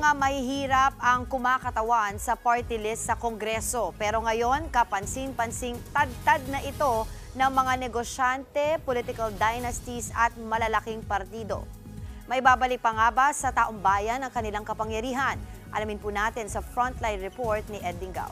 mga mahihirap ang kumakatawan sa party list sa Kongreso. Pero ngayon, kapansin-pansing tad-tad na ito ng mga negosyante, political dynasties at malalaking partido. May babalik pa nga ba sa taong bayan ang kanilang kapangyarihan? Alamin po natin sa Frontline Report ni Ed Dingao.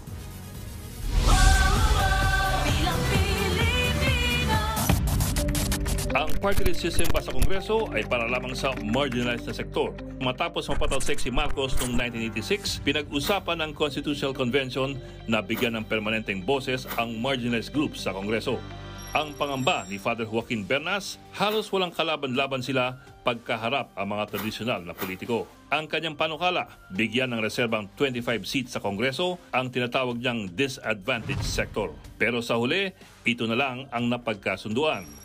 Ang party list system ba sa Kongreso ay para lamang sa marginalized na sektor. Matapos mapatalsik si Marcos noong 1986, pinag-usapan ng Constitutional Convention na bigyan ng permanenteng boses ang marginalized groups sa Kongreso. Ang pangamba ni Father Joaquin Bernas, halos walang kalaban-laban sila pagkaharap ang mga tradisyonal na politiko. Ang kanyang panukala, bigyan ng reserbang 25 seats sa Kongreso ang tinatawag niyang disadvantaged sector. Pero sa huli, ito na lang ang napagkasunduan.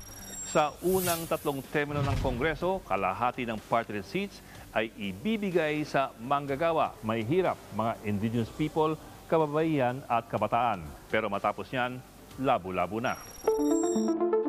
Sa unang 3 termino ng Kongreso, kalahati ng party list seats ay ibibigay sa manggagawa, mahihirap, mga indigenous people, kababaihan at kabataan. Pero matapos niyan, labo-labo na.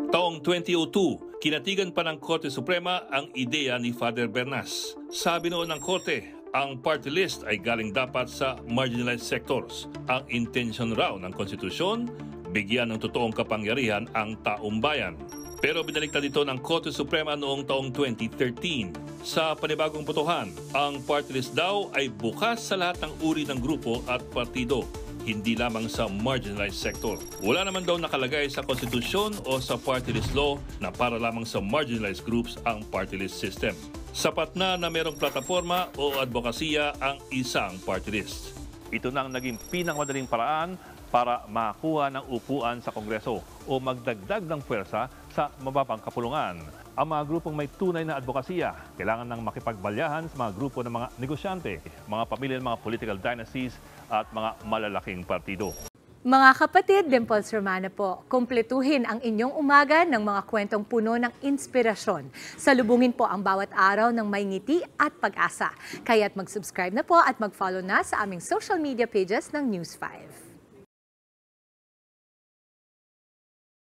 Taong 2002, kinatigan pa ng Korte Suprema ang ideya ni Father Bernas. Sabi noon ng Korte, ang party list ay galing dapat sa marginalized sectors. Ang intention raw ng konstitusyon, bigyan ng totoong kapangyarihan ang taong bayan. Pero binaliktad dito ng Korte Suprema noong taong 2013. Sa panibagong botohan, ang party list daw ay bukas sa lahat ng uri ng grupo at partido, hindi lamang sa marginalized sector. Wala naman daw nakalagay sa konstitusyon o sa party list law na para lamang sa marginalized groups ang party list system. Sapat na merong plataforma o advokasya ang isang party list. Ito na ang naging pinakamadaling paraan para makakuha ng upuan sa Kongreso o magdagdag ng pwersa sa mababang kapulungan. Ang mga grupong may tunay na advokasya kailangan ng makipagbalyahan sa mga grupo ng mga negosyante, mga pamilya ng mga political dynasties at mga malalaking partido. Mga kapatid, Dimples Romana po, kumpletuhin ang inyong umaga ng mga kwentong puno ng inspirasyon. Salubungin po ang bawat araw ng may ngiti at pag-asa. Kaya't mag-subscribe na po at mag-follow na sa aming social media pages ng News 5.